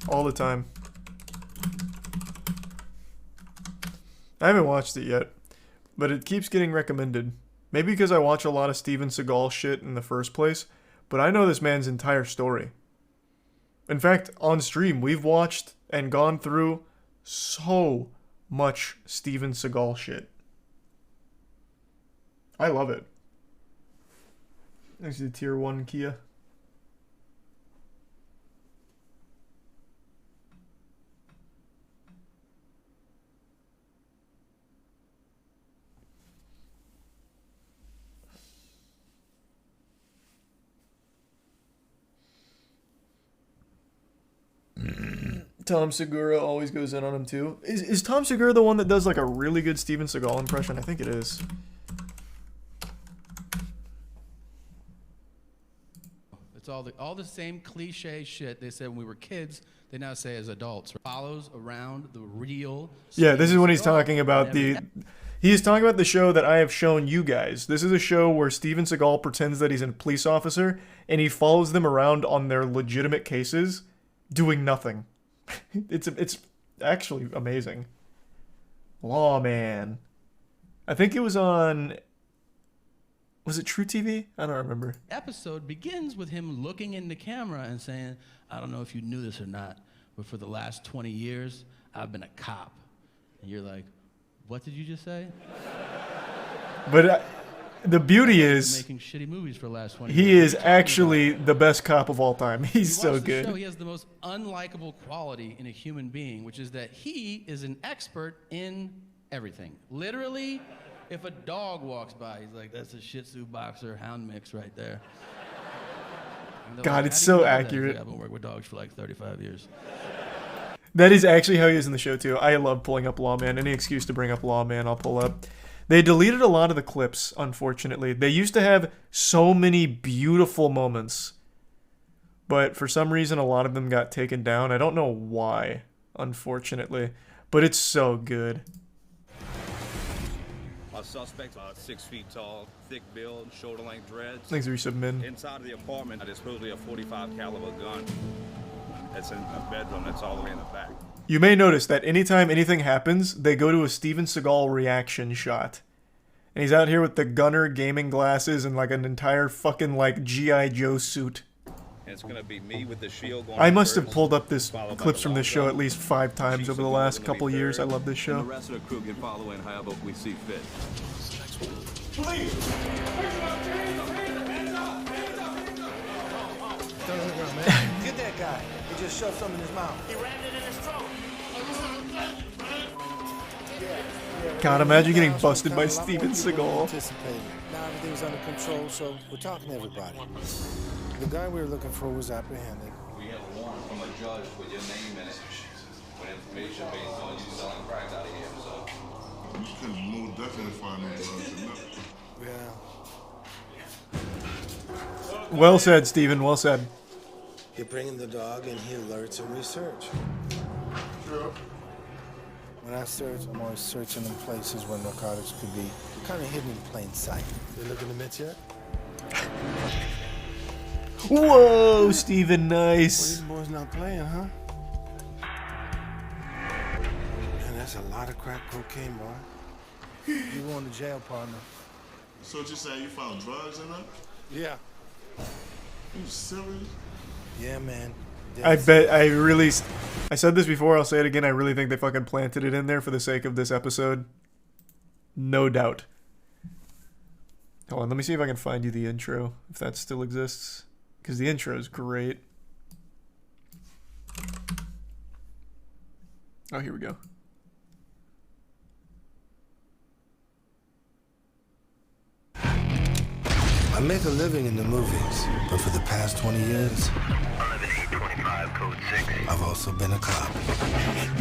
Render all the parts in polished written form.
all the time. I haven't watched it yet, but it keeps getting recommended. Maybe because I watch a lot of Steven Seagal shit in the first place, but I know this man's entire story. In fact, on stream, we've watched and gone through so much Steven Seagal shit. I love it. Next to the tier 1 Kia. Tom Segura always goes in on him too. Is Tom Segura the one that does like a really good Steven Seagal impression? I think it is. It's all the same cliche shit they said when we were kids. They now say as adults. Follows around the real. Yeah, this is when he's talking about the. He's talking about the show that I have shown you guys. This is a show where Steven Seagal pretends that he's a police officer and he follows them around on their legitimate cases, doing nothing. It's actually amazing. Lawman. I think it was on. Was it True TV? I don't remember. Episode begins with him looking in the camera and saying, "I don't know if you knew this or not, but for the last 20 years, I've been a cop." And you're like, "What did you just say?" But the beauty is, making shitty movies for the last 20 he years. is actually the best cop of all time. He's so good. Show, he has the most unlikable quality in a human being, which is that he is an expert in everything. Literally, if a dog walks by, he's like, "That's a Shih Tzu boxer hound mix right there." God, like, it's so accurate. Like, I've been working with dogs for like 35 years. That is actually how he is in the show too. I love pulling up Lawman. Any excuse to bring up Lawman, I'll pull up. They deleted a lot of the clips, unfortunately. They used to have so many beautiful moments, but for some reason, a lot of them got taken down. I don't know why, unfortunately, but it's so good. Our suspect, 6 feet tall, thick build, shoulder-length dreads. Thanks for resubmitting. Inside of the apartment, there's supposedly a .45 caliber gun. That's in a bedroom. That's all the way in the back. You may notice that anytime anything happens, they go to a Steven Seagal reaction shot. And he's out here with the gunner gaming glasses and like an entire fucking like G.I. Joe suit. And it's gonna be me with the shield going. I must have pulled up this clips from this show at least 5 times over the last couple years. I love this show. The rest of the crew can follow in however we see fit. Please! Get that guy. He just shoved something in his mouth. He rammed it in his throat. God, imagine getting busted by Steven Seagal. Now everything's under control, so we're talking to everybody. The guy we were looking for was apprehended. We have a warrant from a judge with your name in it. With information based on you selling crack out of here, so. You can more definitely find no drugs enough. Yeah. Well said, Steven. Well said. You're bringing the dog and he alerts and research. Sure. When I search, I'm always searching in places where narcotics could be kind of hidden in plain sight. You looking to mitts yet? Whoa, Steven, nice. Well, these boys not playing, huh? Man, that's a lot of crack cocaine, boy. You going to jail, partner. So what you saying, you found drugs in there? Yeah. You serious? Yeah, man. I bet I said this before, I'll say it again, I really think they fucking planted it in there for the sake of this episode. No doubt. Hold on, let me see if I can find you the intro, if that still exists. Because the intro is great. Oh, here we go. I make a living in the movies, but for the past 20 years, 11825 code 6. I've also been a cop.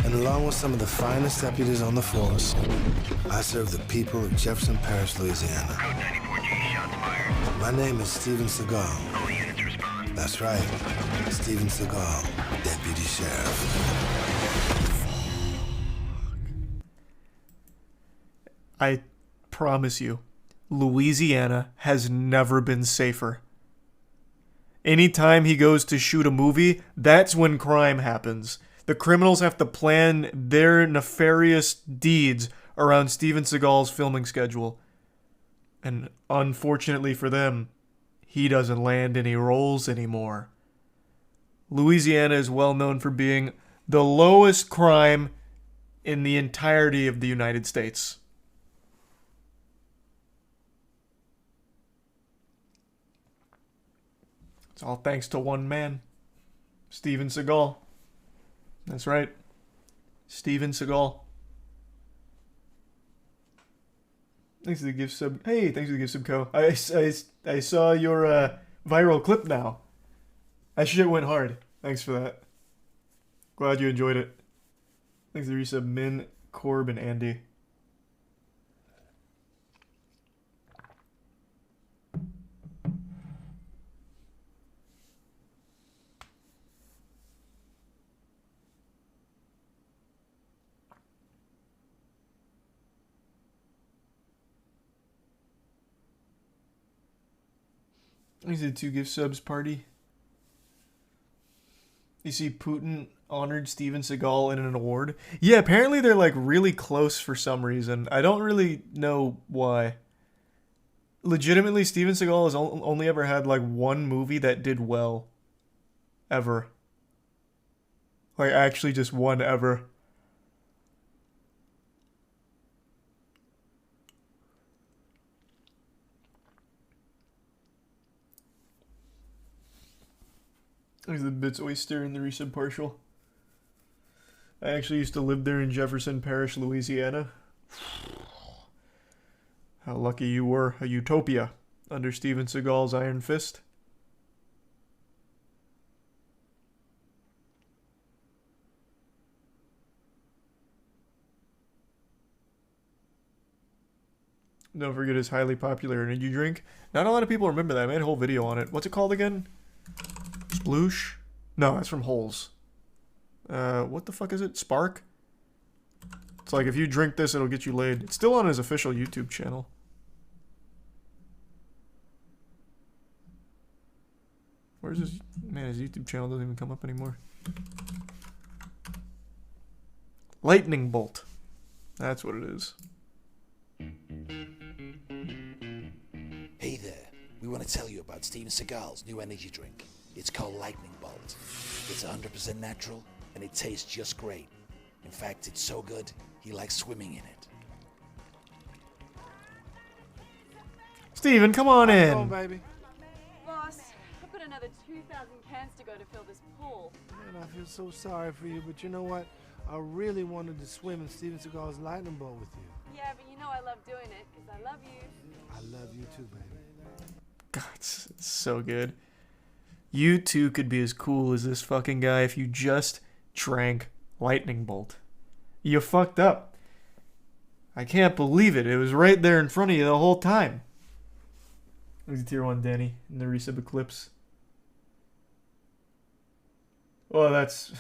And along with some of the finest deputies on the force, I serve the people of Jefferson Parish, Louisiana. Code 94G, shots fired. My name is Steven Seagal. All units respond. That's right, Steven Seagal, Deputy Sheriff. I promise you, Louisiana has never been safer. anytime he goes to shoot a movie, that's when crime happens. The criminals have to plan their nefarious deeds around Steven Seagal's filming schedule. And unfortunately for them, he doesn't land any roles anymore. Louisiana is well known for being the lowest crime in the entirety of the United States. It's all thanks to one man, Steven Seagal. That's right, Steven Seagal. Thanks for the gift sub. Hey, thanks for the gift sub, Co. I saw your viral clip now. That shit went hard. Thanks for that. Glad you enjoyed it. Thanks for the resub, Min, Corb, and Andy. These are the 2 gift subs party. You see Putin honored Steven Seagal in an award. Yeah, apparently they're like really close for some reason. I don't really know why. Legitimately, Steven Seagal has only ever had like one movie that did well. Ever. Like actually just one ever. There's the Bits Oyster and the resub partial. I actually used to live there in Jefferson Parish, Louisiana. How lucky you were. A utopia under Steven Seagal's iron fist. Don't forget his highly popular energy drink. Not a lot of people remember that. I made a whole video on it. What's it called again? Sploosh? No, that's from Holes. What the fuck is it? Spark? It's like if you drink this, it'll get you laid. It's still on his official YouTube channel. Where's his... Man, his YouTube channel doesn't even come up anymore. Lightning Bolt. That's what it is. Hey there. We want to tell you about Steven Seagal's new energy drink. It's called Lightning Bolt. It's 100% natural, and it tastes just great. In fact, it's so good, he likes swimming in it. Steven, come on in. Come on, baby. Boss, I've got another 2,000 cans to go to fill this pool. Man, I feel so sorry for you, but you know what? I really wanted to swim in Steven Seagal's Lightning Bolt with you. Yeah, but you know I love doing it, because I love you. I love you too, baby. God, it's so good. You too could be as cool as this fucking guy if you just drank Lightning Bolt. You fucked up. I can't believe it. It was right there in front of you the whole time. There's a tier 1 Danny in the resub Eclipse. Well, that's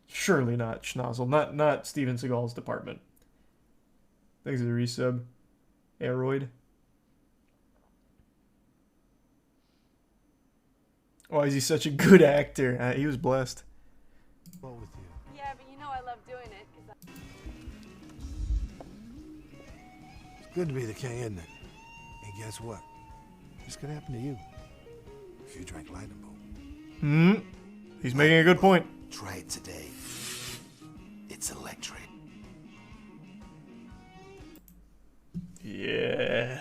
surely not Schnozzle. Not Steven Seagal's department. Thanks for the resub. Aeroid. Why is he such a good actor? He was blessed. With you. Yeah, but you know I love doing it, because It's good to be the king, isn't it? And guess what? This could happen to you if you drank Lightning Bolt. He's making a good point. Try it today. It's electric. Yeah.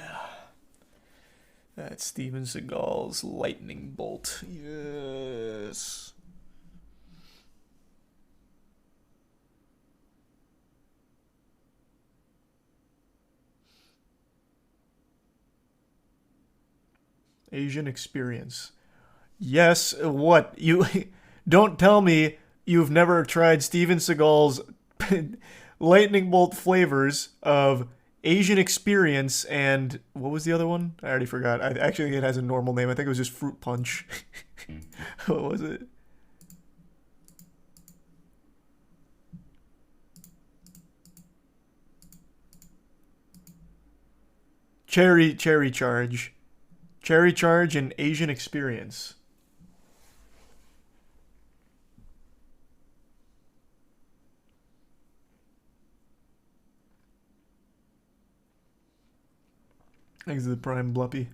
That's Steven Seagal's Lightning Bolt. Yes. Asian experience. Yes, what? You don't tell me you've never tried Steven Seagal's Lightning Bolt flavors of Asian experience and what was the other one? I already forgot. I actually think it has a normal name. I think it was just Fruit Punch. What was it? Cherry Charge. Cherry Charge and Asian experience. Thanks to the prime Bluppy.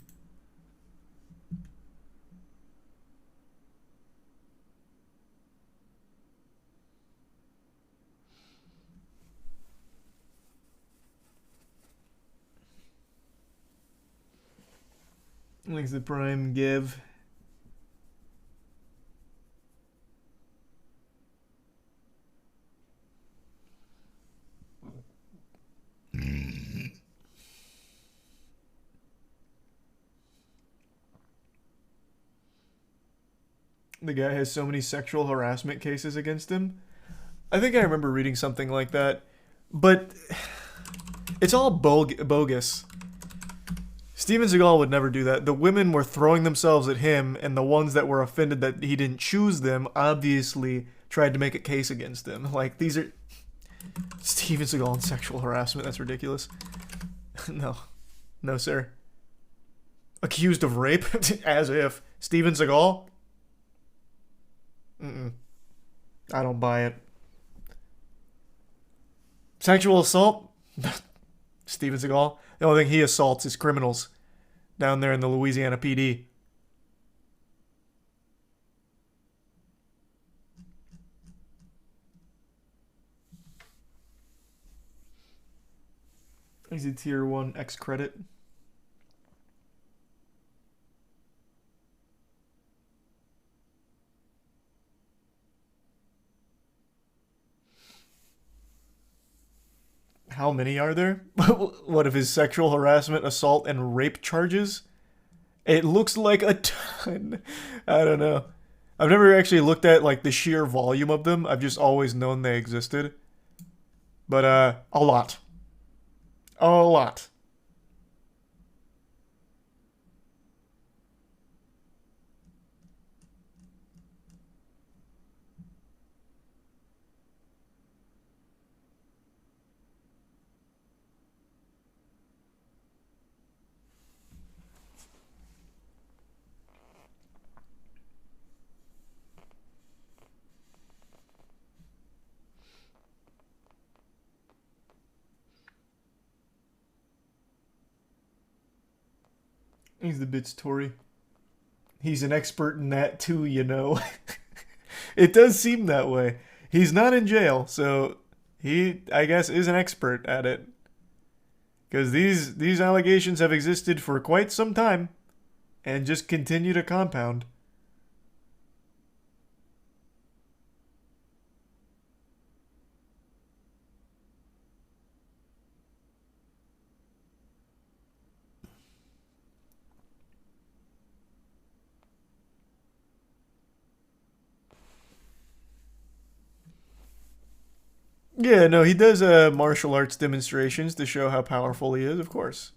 Thanks to the prime Give. The guy has so many sexual harassment cases against him. I think I remember reading something like that. But it's all bogus. Steven Seagal would never do that. The women were throwing themselves at him, and the ones that were offended that he didn't choose them obviously tried to make a case against him. Like, these are... Steven Seagal and sexual harassment, that's ridiculous. No. No, sir. Accused of rape? As if. Steven Seagal? I don't buy it. Sexual assault? Steven Seagal? The only thing he assaults is criminals down there in the Louisiana PD. He's a tier 1 X credit. How many are there? What of his sexual harassment, assault, and rape charges? It looks like a ton. I don't know. I've never actually looked at like the sheer volume of them. I've just always known they existed. But a lot. A lot. He's the bitch Tory. He's an expert in that too, you know. It does seem that way. He's not in jail, so he, I guess, is an expert at it. Because these allegations have existed for quite some time and just continue to compound. Yeah, no, he does martial arts demonstrations to show how powerful he is, of course.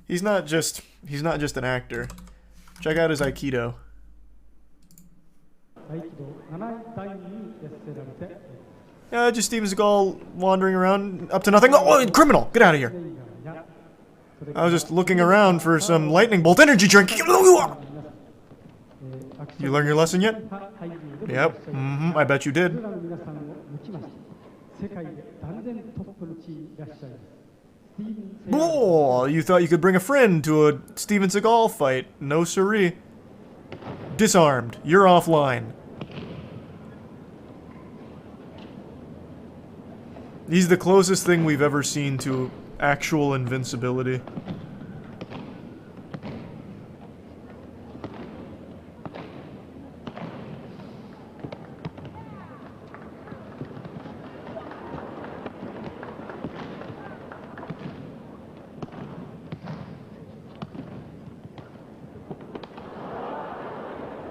He's not just an actor. Check out his Aikido. Just Steven Seagal wandering around up to nothing. Oh, criminal! Get out of here! I was just looking around for some lightning bolt energy drink. You learn your lesson yet? Yep. I bet you did. Oh, you thought you could bring a friend to a Steven Seagal fight. No siree. Disarmed. You're offline. He's the closest thing we've ever seen to actual invincibility.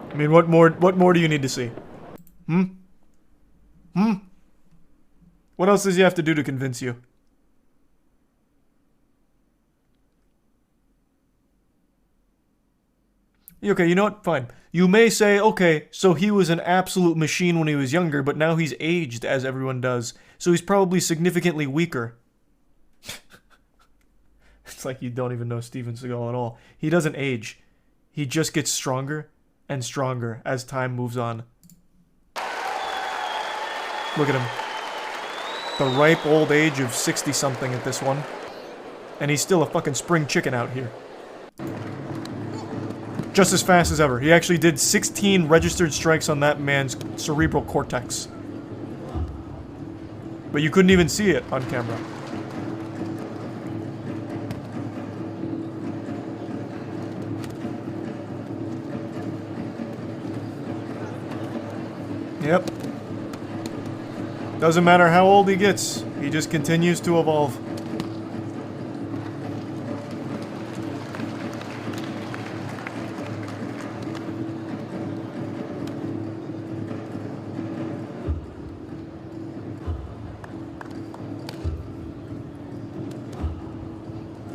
I mean, what more do you need to see? What else does he have to do to convince you? Okay, you know what? Fine. You may say, okay, so he was an absolute machine when he was younger, but now he's aged, as everyone does. So he's probably significantly weaker. It's like you don't even know Steven Seagal at all. He doesn't age. He just gets stronger and stronger as time moves on. Look at him. The ripe old age of 60-something at this one. And he's still a fucking spring chicken out here. just as fast as ever. He actually did 16 registered strikes on that man's cerebral cortex. But you couldn't even see it on camera. Yep. Doesn't matter how old he gets, he just continues to evolve.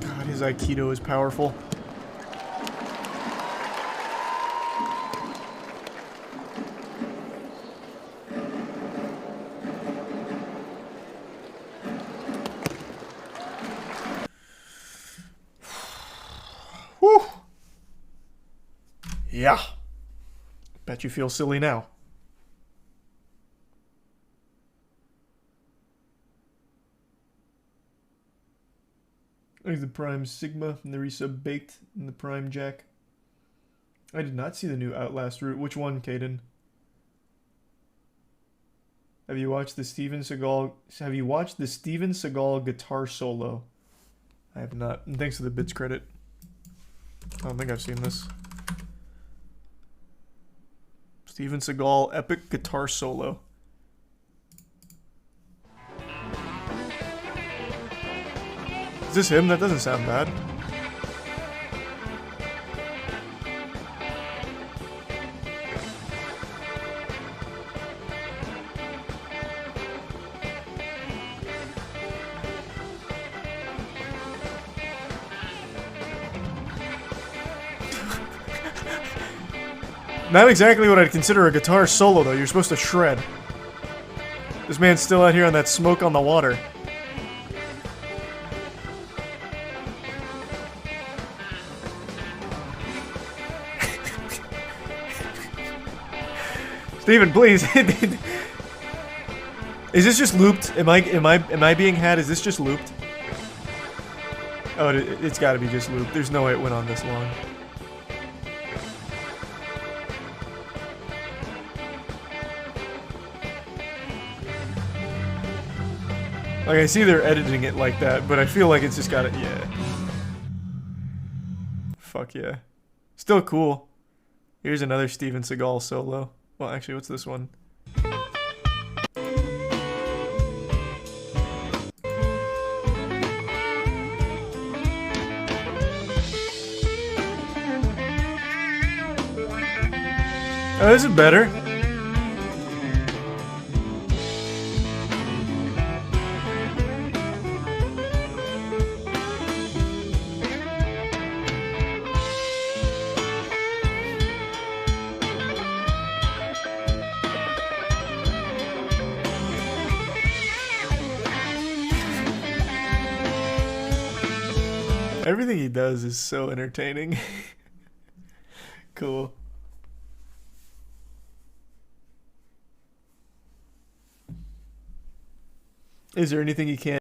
God, his Aikido is powerful. Whew. Yeah. Bet you feel silly now. There's the Prime Sigma and the resub baked in the Prime Jack. I did not see the new Outlast route. Which one, Caden? Have you watched the Steven Seagal guitar solo? I have not. And thanks for the bits credit. I don't think I've seen this. Steven Seagal epic guitar solo. Is this him? That doesn't sound bad. Not exactly what I'd consider a guitar solo, though. You're supposed to shred. This man's still out here on that smoke on the water. Steven, please. Is this just looped? Am I being had? Is this just looped? Oh, it's got to be just looped. There's no way it went on this long. Like, I see they're editing it like that, but I feel like it's just got it. Yeah. Fuck yeah. Still cool. Here's another Steven Seagal solo. Well, actually, what's this one? Oh, this is better. Everything he does is so entertaining. Cool. Is there anything he can't